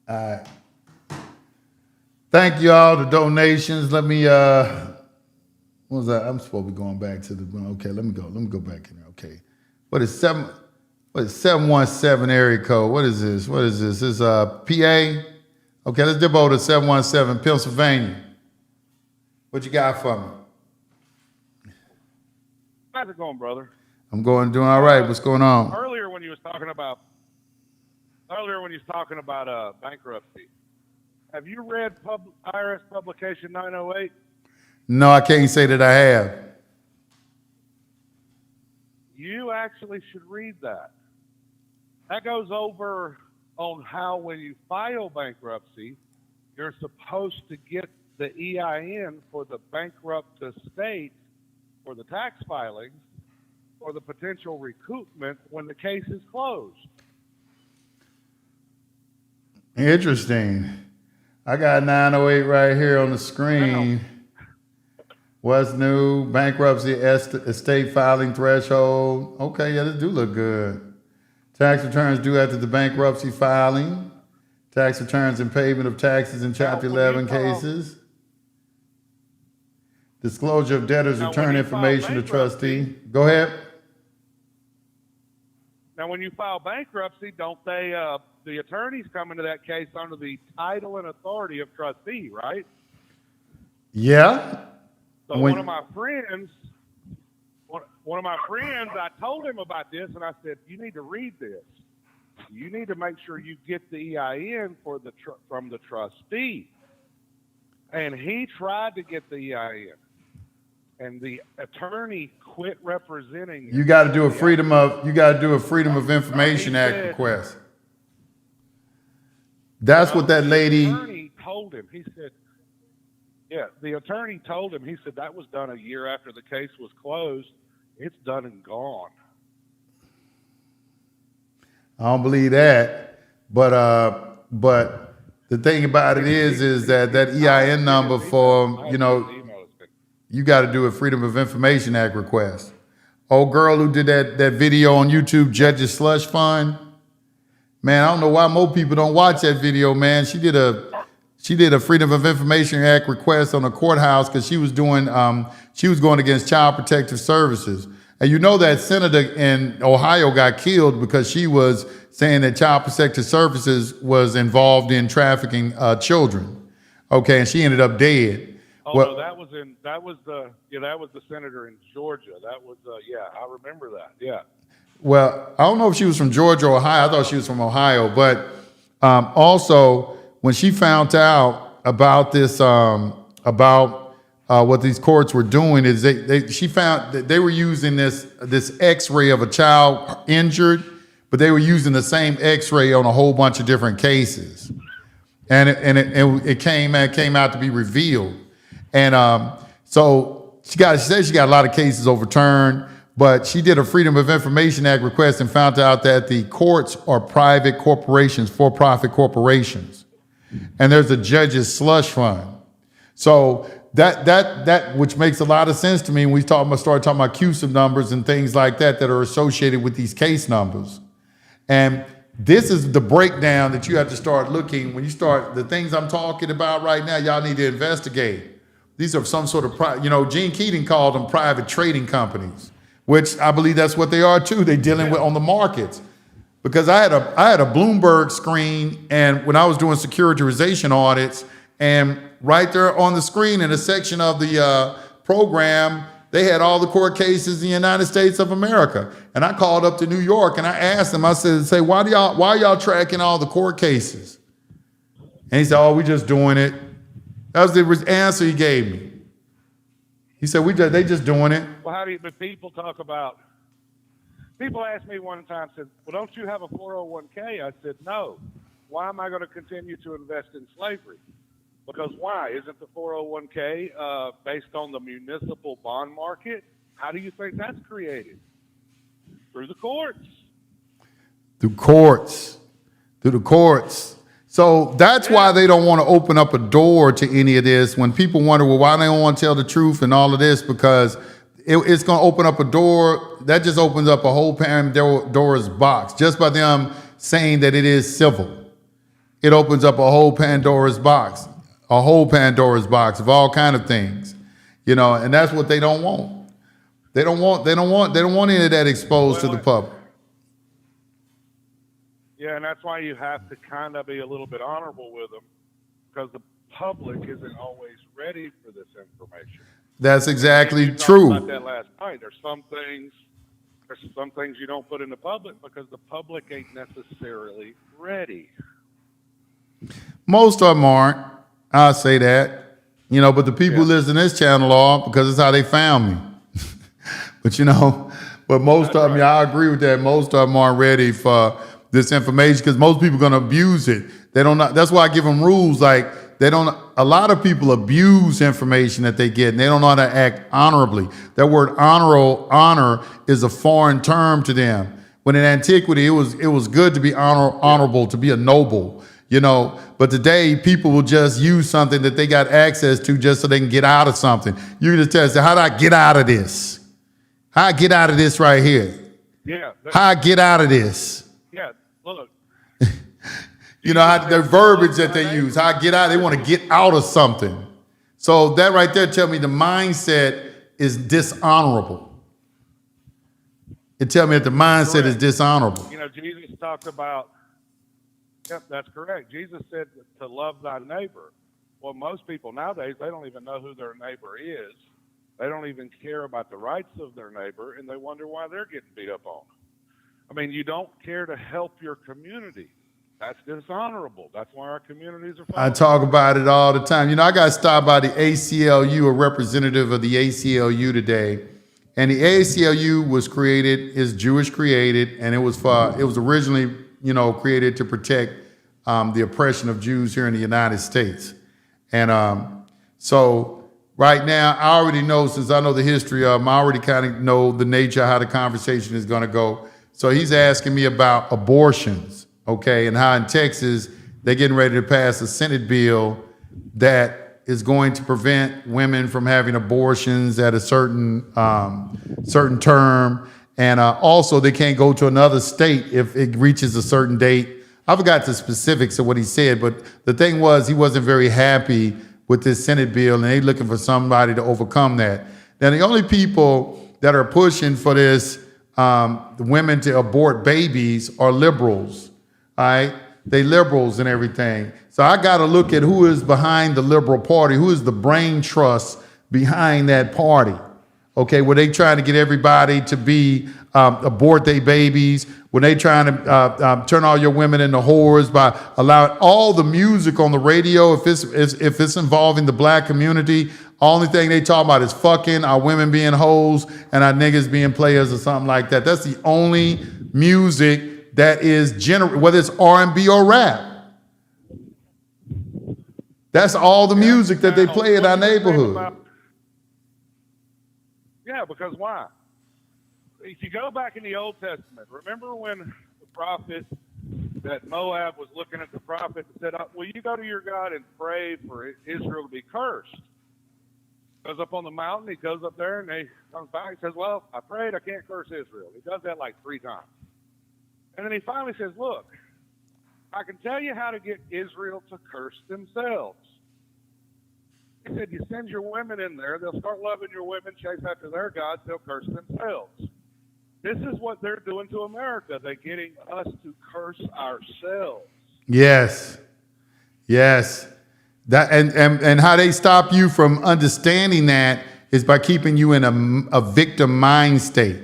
Thank you all the donations. Let me what was that? I'm supposed to be going back to the okay, let me go back in there. Okay. What is 717 area code? What is this? What is this? This is PA? Okay, let's dip over to 717 Pennsylvania. What you got for me? How's it going, brother? I'm doing all right. What's going on? Earlier when you was talking about bankruptcy, have you read IRS publication 908? No, I can't say that I have. You actually should read that. That goes over on how when you file bankruptcy, you're supposed to get the EIN for the bankrupt estate for the tax filings or the potential recoupment when the case is closed. Interesting. I got 908 right here on the screen. What's new? Bankruptcy estate filing threshold. Okay, yeah, this do look good. Tax returns due after the bankruptcy filing. Tax returns and payment of taxes in Chapter 11 cases. Disclosure of debtors' return information to trustee. Go ahead. Now, when you file bankruptcy, don't they, the attorneys come into that case under the title and authority of trustee, right? Yeah. So one of my friends, I told him about this, and I said, you need to read this. You need to make sure you get the EIN from the trustee. And he tried to get the EIN, and the attorney quit representing him. You got to do a Freedom of Information Act request. That's what that lady. The attorney told him. He said, yeah, the attorney told him. He said that was done a year after the case was closed. It's done and gone. I don't believe that, but the thing about it is that EIN number for you got to do a Freedom of Information Act request. Old girl who did that video on YouTube, Judges Slush Fund. Man, I don't know why more people don't watch that video, man. She did a Freedom of Information Act request on the courthouse because she was going against Child Protective Services. And you know that senator in Ohio got killed because she was saying that Child Protective Services was involved in trafficking children. Okay, and she ended up dead. Oh, well, no, that was the senator in Georgia. That was I remember that. Yeah. Well, I don't know if she was from Georgia or Ohio. I thought she was from Ohio, but also when she found out about this, what these courts were doing, is she found that they were using this X-ray of a child injured, but they were using the same X-ray on a whole bunch of different cases, and it came out to be revealed, and so she said she got a lot of cases overturned. But she did a Freedom of Information Act request and found out that the courts are private corporations, for-profit corporations. And there's a judge's slush fund. So that which makes a lot of sense to me when we start talking about CUSIP numbers and things like that are associated with these case numbers. And this is the breakdown that you have to start looking when you start the things I'm talking about right now. Y'all need to investigate. These are some sort of Gene Keating called them private trading companies, which I believe that's what they are too. They're dealing with on the markets. Because I had a Bloomberg screen, and when I was doing securitization audits, and right there on the screen in a section of the program, they had all the court cases in the United States of America. And I called up to New York and I asked them, I said, why are y'all tracking all the court cases? And he said, oh, we just doing it. That was the answer he gave me. He said, they just doing it. Well, people asked me one time, said, well, don't you have a 401k? I said, no. Why am I going to continue to invest in slavery? Because why? Isn't the 401k based on the municipal bond market? How do you think that's created? Through the courts. Through the courts. So that's why they don't want to open up a door to any of this. When people wonder, well, why they don't want to tell the truth and all of this, because it's going to open up a door. That just opens up a whole Pandora's box just by them saying that it is civil. it opens up a whole Pandora's box of all kind of things, you know, and that's what they don't want. They don't want any of that exposed to the public. Yeah, and that's why you have to kind of be a little bit honorable with them, because the public isn't always ready for this information. That's exactly You talked true. about that last night. There's some things you don't put in the public because the public ain't necessarily ready. Most of them aren't. I'll say that. You know, but the people who listen to this channel are, because it's how they found me. But you know, most of them, yeah, I agree with that. Most of them aren't ready for this information because most people are going to abuse it. They don't know. That's why I give them rules. Like a lot of people abuse information that they get and they don't know how to act honorably. That word honor is a foreign term to them. When in antiquity, it was good to be honorable, to be a noble, you know. But today, people will just use something that they got access to just so they can get out of something. You can just tell us, how do I get out of this? How I get out of this right here? Yeah. How I get out of this? Yeah. Look. You know, the verbiage that they use, how I get out, they want to get out of something. So that right there tell me the mindset is dishonorable. It tell me that the mindset is dishonorable. You know, Jesus talked about, yep, that's correct. Jesus said to love thy neighbor. Well, most people nowadays, they don't even know who their neighbor is. They don't even care about the rights of their neighbor, and they wonder why they're getting beat up on. I mean, you don't care to help your community. That's dishonorable. That's why our communities are falling. I talk about it all the time. You know, I got stopped by the ACLU, a representative of the ACLU today. And the ACLU is Jewish created, and it was originally, you know, created to protect the oppression of Jews here in the United States. And so right now, I already know, since I know the history of them, I already kind of know the nature of how the conversation is going to go. So he's asking me about abortions, okay, and how in Texas, they're getting ready to pass a Senate bill that is going to prevent women from having abortions at a certain term. And also, they can't go to another state if it reaches a certain date. I forgot the specifics of what he said, but the thing was, he wasn't very happy with this Senate bill, and they're looking for somebody to overcome that. Now, the only people that are pushing for this, women to abort babies, are liberals, all right? They liberals and everything. So I got to look at who is behind the Liberal Party, who is the brain trust behind that party. Okay, were they trying to get everybody to abort their babies? Were they trying to turn all your women into whores by allowing all the music on the radio? If it's involving the black community, only thing they talk about is fucking, our women being hoes, and our niggas being players or something like that. That's the only music that is whether it's R&B or rap. That's all the music that they play in our neighborhood. Yeah, because why? If you go back in the Old Testament, remember when the prophet, that Moab was looking at the prophet and said, will you go to your God and pray for Israel to be cursed? Goes up on the mountain, he goes up there, and he comes back and says, well, I prayed, I can't curse Israel. He does that like 3 times. And then he finally says, look, I can tell you how to get Israel to curse themselves. He said, you send your women in there, they'll start loving your women, chase after their gods, they'll curse themselves. This is what they're doing to America. They're getting us to curse ourselves. Yes. Yes. That and how they stop you from understanding that is by keeping you in a victim mind state.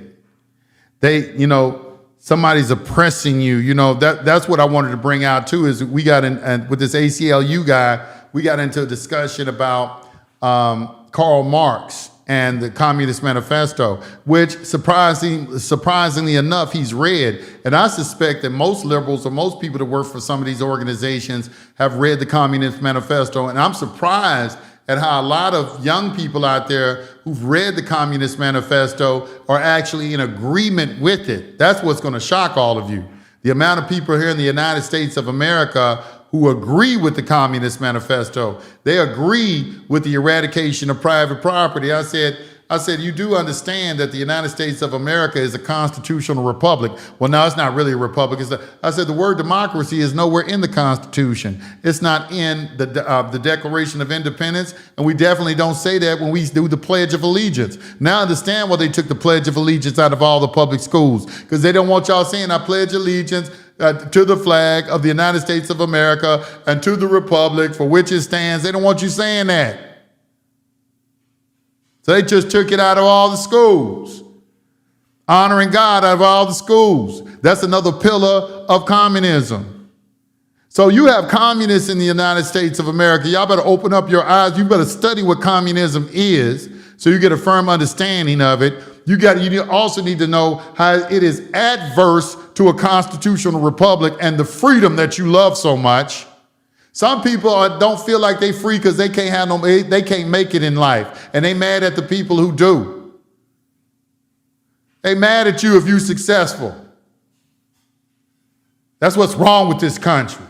They, you know, somebody's oppressing you. You know, that's what I wanted to bring out too, is we got in with this ACLU guy, we got into a discussion about Karl Marx and the Communist Manifesto, which surprisingly enough, he's read. And I suspect that most liberals or most people that work for some of these organizations have read the Communist Manifesto. And I'm surprised at how a lot of young people out there who've read the Communist Manifesto are actually in agreement with it. That's what's going to shock all of you. The amount of people here in the United States of America who agree with the Communist Manifesto. They agree with the eradication of private property. I said, I said, you do understand that the United States of America is a constitutional republic. Well, no, it's not really a republic. I said, the word democracy is nowhere in the Constitution. It's not in the Declaration of Independence, and we definitely don't say that when we do the Pledge of Allegiance. Now I understand why they took the Pledge of Allegiance out of all the public schools, because they don't want y'all saying, I pledge allegiance to the flag of the United States of America and to the republic for which it stands. They don't want you saying that. So they just took it out of all the schools. Honoring God out of all the schools. That's another pillar of communism. So you have communists in the United States of America. Y'all better open up your eyes. You better study what communism is so you get a firm understanding of it. You also need to know how it is adverse to a constitutional republic and the freedom that you love so much. Some people don't feel like they free because they can't make it in life, and they mad at the people who do. They mad at you if you're successful. That's what's wrong with this country.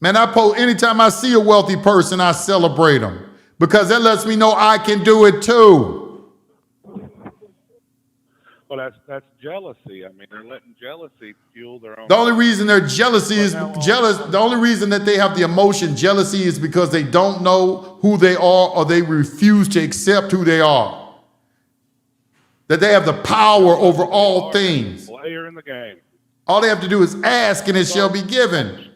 Man, anytime I see a wealthy person, I celebrate them because that lets me know I can do it too. Well, that's jealousy. I mean, they're letting jealousy fuel their own. The only reason they're jealous. The only reason that they have the emotion jealousy is because they don't know who they are or they refuse to accept who they are. That they have the power over all things. Player in the game. All they have to do is ask and it shall be given.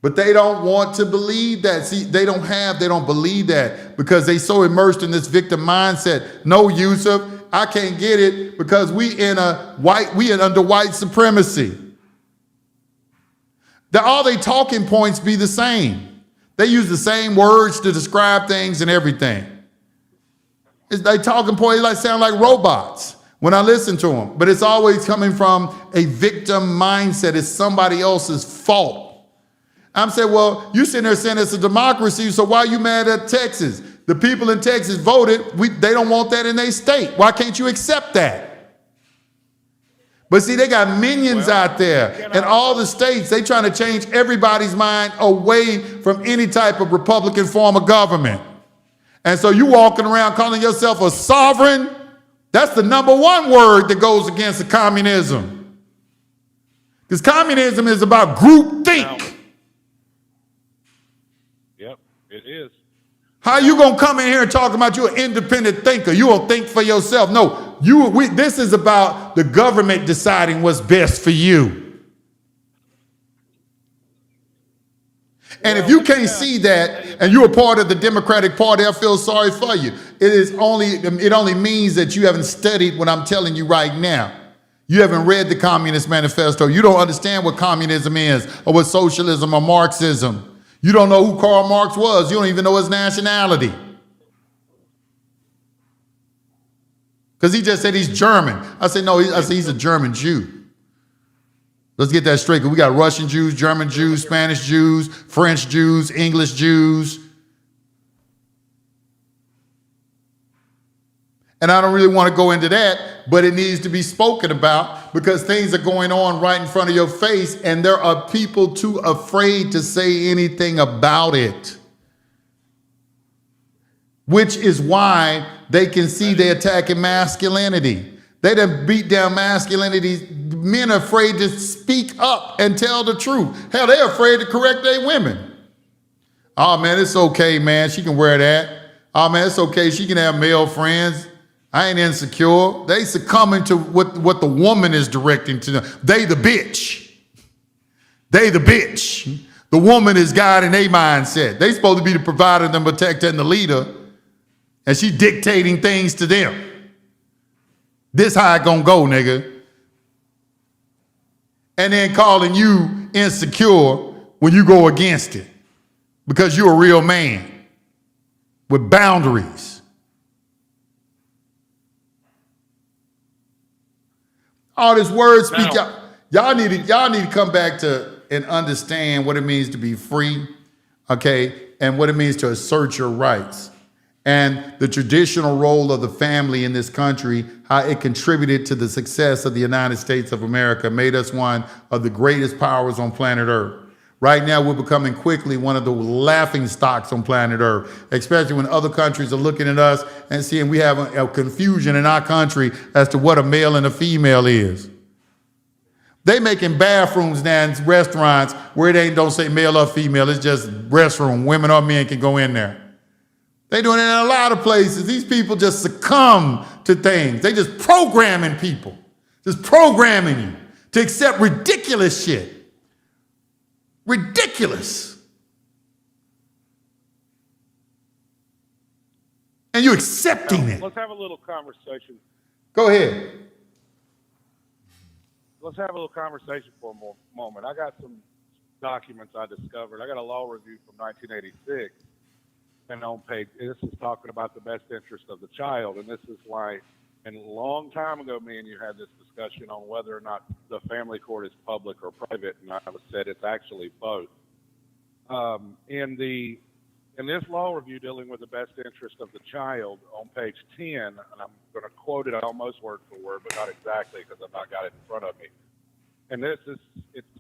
But they don't want to believe that. See, they don't believe that because they so immersed in this victim mindset. No, Yusuf, I can't get it because we under white supremacy. All they talking points be the same. They use the same words to describe things and everything. They talking points sound like robots when I listen to them, but it's always coming from a victim mindset. It's somebody else's fault. I'm saying, well, you sitting there saying it's a democracy, so why are you mad at Texas? The people in Texas voted. They don't want that in their state. Why can't you accept that? But see, they got minions out there in all the states. They trying to change everybody's mind away from any type of Republican form of government. And so you walking around calling yourself a sovereign, that's the number one word that goes against the communism. Because communism is about groupthink. Yep, it is. How you gonna come in here and talk about you an independent thinker? You will think for yourself. No, this is about the government deciding what's best for you. And if you can't see that and you're a part of the Democratic Party, I feel sorry for you. It only means that you haven't studied what I'm telling you right now. You haven't read the Communist Manifesto. You don't understand what communism is or what socialism or Marxism. You don't know who Karl Marx was. You don't even know his nationality. Because he just said he's German. I said, no, he's a German Jew. Let's get that straight. We got Russian Jews, German Jews, Spanish Jews, French Jews, English Jews. And I don't really want to go into that, but it needs to be spoken about because things are going on right in front of your face and there are people too afraid to say anything about it. Which is why they can see they're attacking masculinity. They done beat down masculinity. Men are afraid to speak up and tell the truth. Hell, they're afraid to correct their women. Oh man, it's okay, man. She can wear that. Oh man, it's okay. She can have male friends. I ain't insecure. They succumbing to what the woman is directing to them. They the bitch. They the bitch. The woman is God in their mindset. They supposed to be the provider, the protector, and the leader. And she dictating things to them. This how it gonna go, nigga. And then calling you insecure when you go against it. Because you're a real man with boundaries. All this word speak, y'all need to come back to and understand what it means to be free, okay, and what it means to assert your rights. And the traditional role of the family in this country, how it contributed to the success of the United States of America, made us one of the greatest powers on planet Earth. Right now, we're becoming quickly one of the laughing stocks on planet Earth, especially when other countries are looking at us and seeing we have a confusion in our country as to what a male and a female is. They making bathrooms now in restaurants where they don't say male or female. It's just restroom. Women or men can go in there. They doing it in a lot of places. These people just succumb to things. They just programming people, just programming you to accept ridiculous shit. Ridiculous. And you're accepting it. Let's have a little conversation. Go ahead. Let's have a little conversation for a moment. I got some documents I discovered. I got a law review from 1986, and on page, this is talking about the best interest of the child, and this is like, and a long time ago, me and you had this discussion on whether or not the family court is public or private, and I said it's actually both. In this law review dealing with the best interest of the child, on page 10, and I'm going to quote it almost word for word, but not exactly because I've not got it in front of me. And it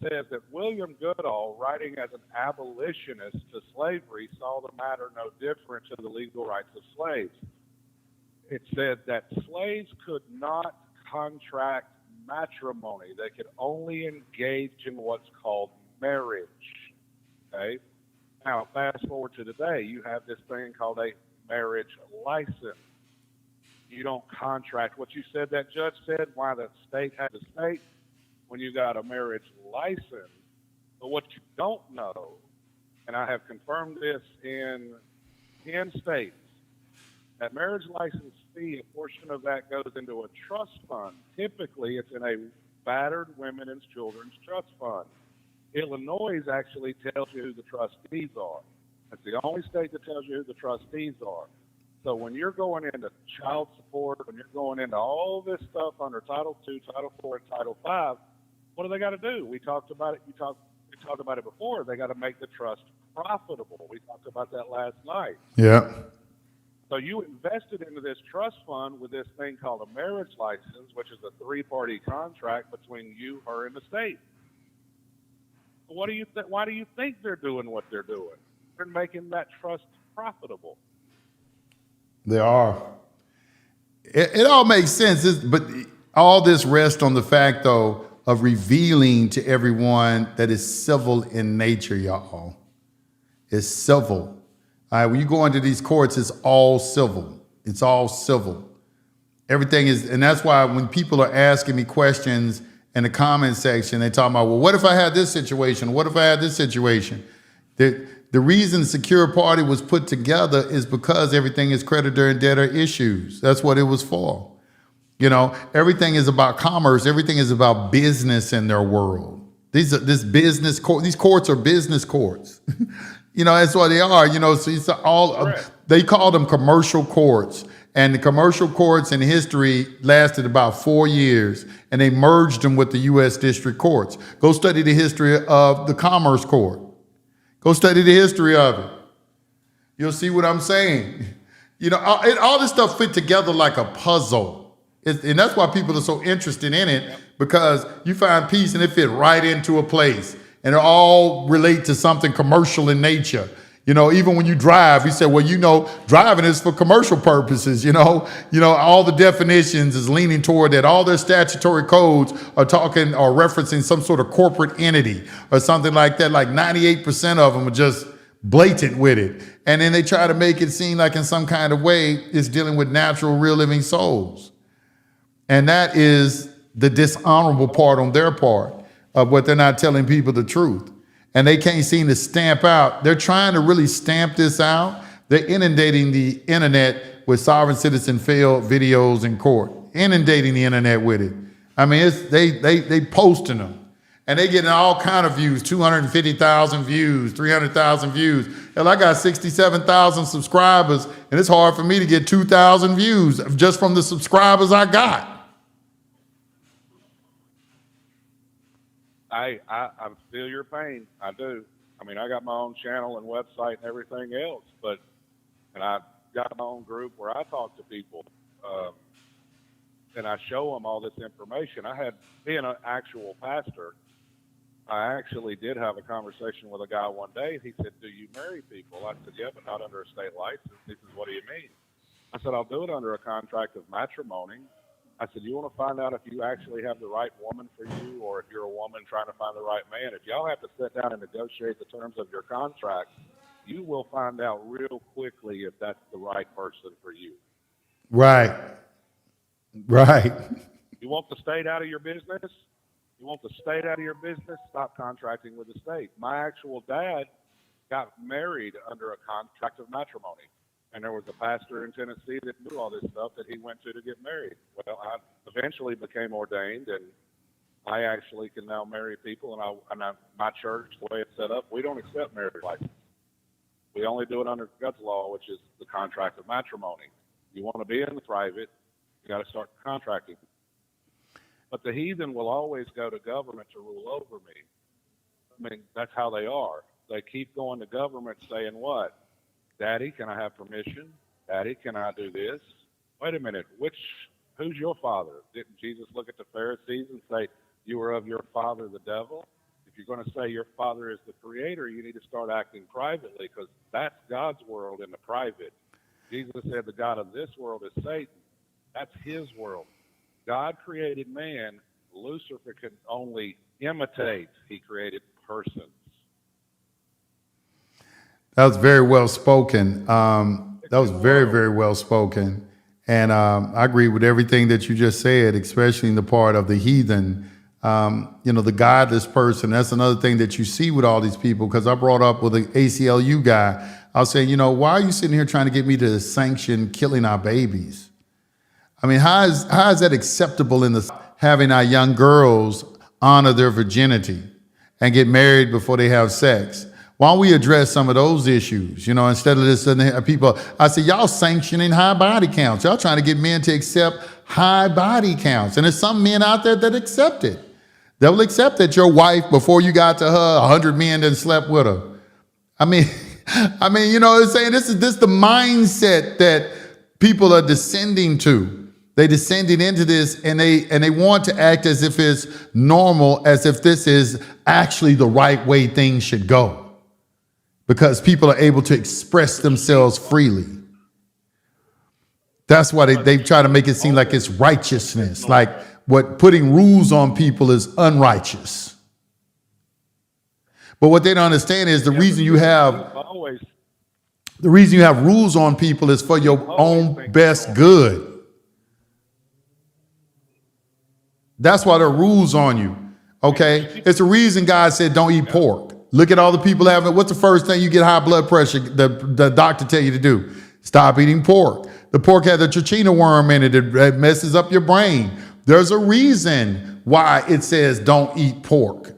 says that William Goodall, writing as an abolitionist to slavery, saw the matter no different to the legal rights of slaves. It said that slaves could not contract matrimony. They could only engage in what's called marriage. Okay? Now, fast forward to today, you have this thing called a marriage license. You don't contract. What you said, that judge said, why the state has a state when you got a marriage license. But what you don't know, and I have confirmed this in 10 states, that marriage license fee, a portion of that goes into a trust fund. Typically, it's in a battered women and children's trust fund. Illinois actually tells you who the trustees are. That's the only state that tells you who the trustees are. So when you're going into child support, when you're going into all this stuff under Title II, Title IV, and Title V, what do they got to do? We talked about it. We talked about it before. They got to make the trust profitable. We talked about that last night. Yeah. So you invested into this trust fund with this thing called a marriage license, which is a three-party contract between you, her, and the state. Why do you think they're doing what they're doing? They're making that trust profitable. They are. It all makes sense, but all this rests on the fact, though, of revealing to everyone that it's civil in nature, y'all. It's civil. All right, when you go into these courts, it's all civil. It's all civil. Everything is, and that's why when people are asking me questions in the comment section, they talk about, well, what if I had this situation? What if I had this situation? The reason Secure Party was put together is because everything is creditor and debtor issues. That's what it was for. You know, everything is about commerce. Everything is about business in their world. These courts are business courts. You know, that's what they are. You know, so it's all, they call them commercial courts. And the commercial courts in history lasted about 4 years, and they merged them with the U.S. district courts. Go study the history of the Commerce Court. Go study the history of it. You'll see what I'm saying. You know, all this stuff fit together like a puzzle. And that's why people are so interested in it, because you find peace and it fit right into a place. And it all relate to something commercial in nature. You know, even when you drive, you say, well, you know, driving is for commercial purposes, you know, all the definitions is leaning toward that. All their statutory codes are talking or referencing some sort of corporate entity or something like that. Like 98% of them are just blatant with it. And then they try to make it seem like in some kind of way it's dealing with natural, real living souls. And that is the dishonorable part on their part of what they're not telling people the truth. And they can't seem to stamp out. They're trying to really stamp this out. They're inundating the internet with sovereign citizen failed videos in court, inundating the internet with it. I mean, they posting them, and they getting all kind of views, 250,000 views, 300,000 views. Hell, I got 67,000 subscribers, and it's hard for me to get 2,000 views just from the subscribers I got. I feel your pain. I do. I mean, I got my own channel and website and everything else, and I've got my own group where I talk to people, and I show them all this information. Being an actual pastor, I actually did have a conversation with a guy one day. He said, "Do you marry people?" I said, "Yeah, but not under a state license." He says, "What do you mean?" I said, "I'll do it under a contract of matrimony." I said, "You want to find out if you actually have the right woman for you, or if you're a woman trying to find the right man? If y'all have to sit down and negotiate the terms of your contract, you will find out real quickly if that's the right person for you." Right. Right. You want the state out of your business? You want the state out of your business? Stop contracting with the state. My actual dad got married under a contract of matrimony. And there was a pastor in Tennessee that knew all this stuff that he went to get married. Well, I eventually became ordained, and I actually can now marry people. My church, the way it's set up, we don't accept marriage license. We only do it under God's law, which is the contract of matrimony. You want to be in the private, you got to start contracting. But the heathen will always go to government to rule over me. I mean, that's how they are. They keep going to government saying what? "Daddy, can I have permission? Daddy, can I do this?" Wait a minute, who's your father? Didn't Jesus look at the Pharisees and say, "You are of your father, the devil"? If you're going to say your father is the creator, you need to start acting privately, because that's God's world in the private. Jesus said the God of this world is Satan. That's his world. God created man. Lucifer can only imitate. He created persons. That was very well spoken. That was very, very well spoken. And I agree with everything that you just said, especially in the part of the heathen, the godless person. That's another thing that you see with all these people, because I brought up with an ACLU guy. I was saying, why are you sitting here trying to get me to sanction killing our babies? I mean, how is that acceptable in having our young girls honor their virginity and get married before they have sex? Why don't we address some of those issues, instead of this people? I say, y'all sanctioning high body counts. Y'all trying to get men to accept high body counts. And there's some men out there that accept it. They'll accept that your wife, before you got to her, 100 men done slept with her. I mean, it's saying this is the mindset that people are descending to. They descended into this, and they want to act as if it's normal, as if this is actually the right way things should go, because people are able to express themselves freely. That's why they try to make it seem like it's righteousness, like what putting rules on people is unrighteous. But what they don't understand is the reason you have rules on people is for your own best good. That's why there are rules on you. Okay, it's the reason God said don't eat pork. Look at all the people having. What's the first thing you get high blood pressure? The doctor tell you to do? Stop eating pork. The pork had the trichina worm in it. It messes up your brain. There's a reason why it says don't eat pork.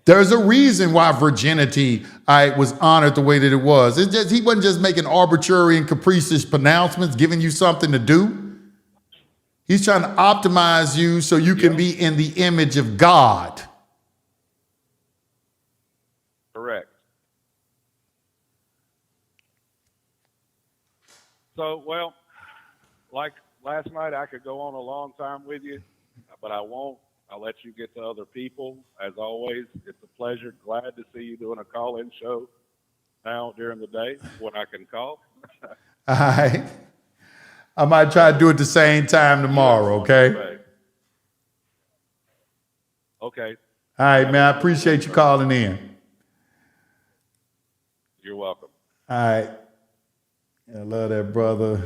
There's a reason why virginity was honored the way that it was. He wasn't just making arbitrary and capricious pronouncements, giving you something to do. He's trying to optimize you so you can be in the image of God. Correct. So, well, like last night, I could go on a long time with you, but I won't. I'll let you get to other people. As always, it's a pleasure. Glad to see you doing a call-in show now during the day when I can call. All right. I might try to do it the same time tomorrow, okay? Okay. All right, man. I appreciate you calling in. You're welcome. All right. I love that, brother.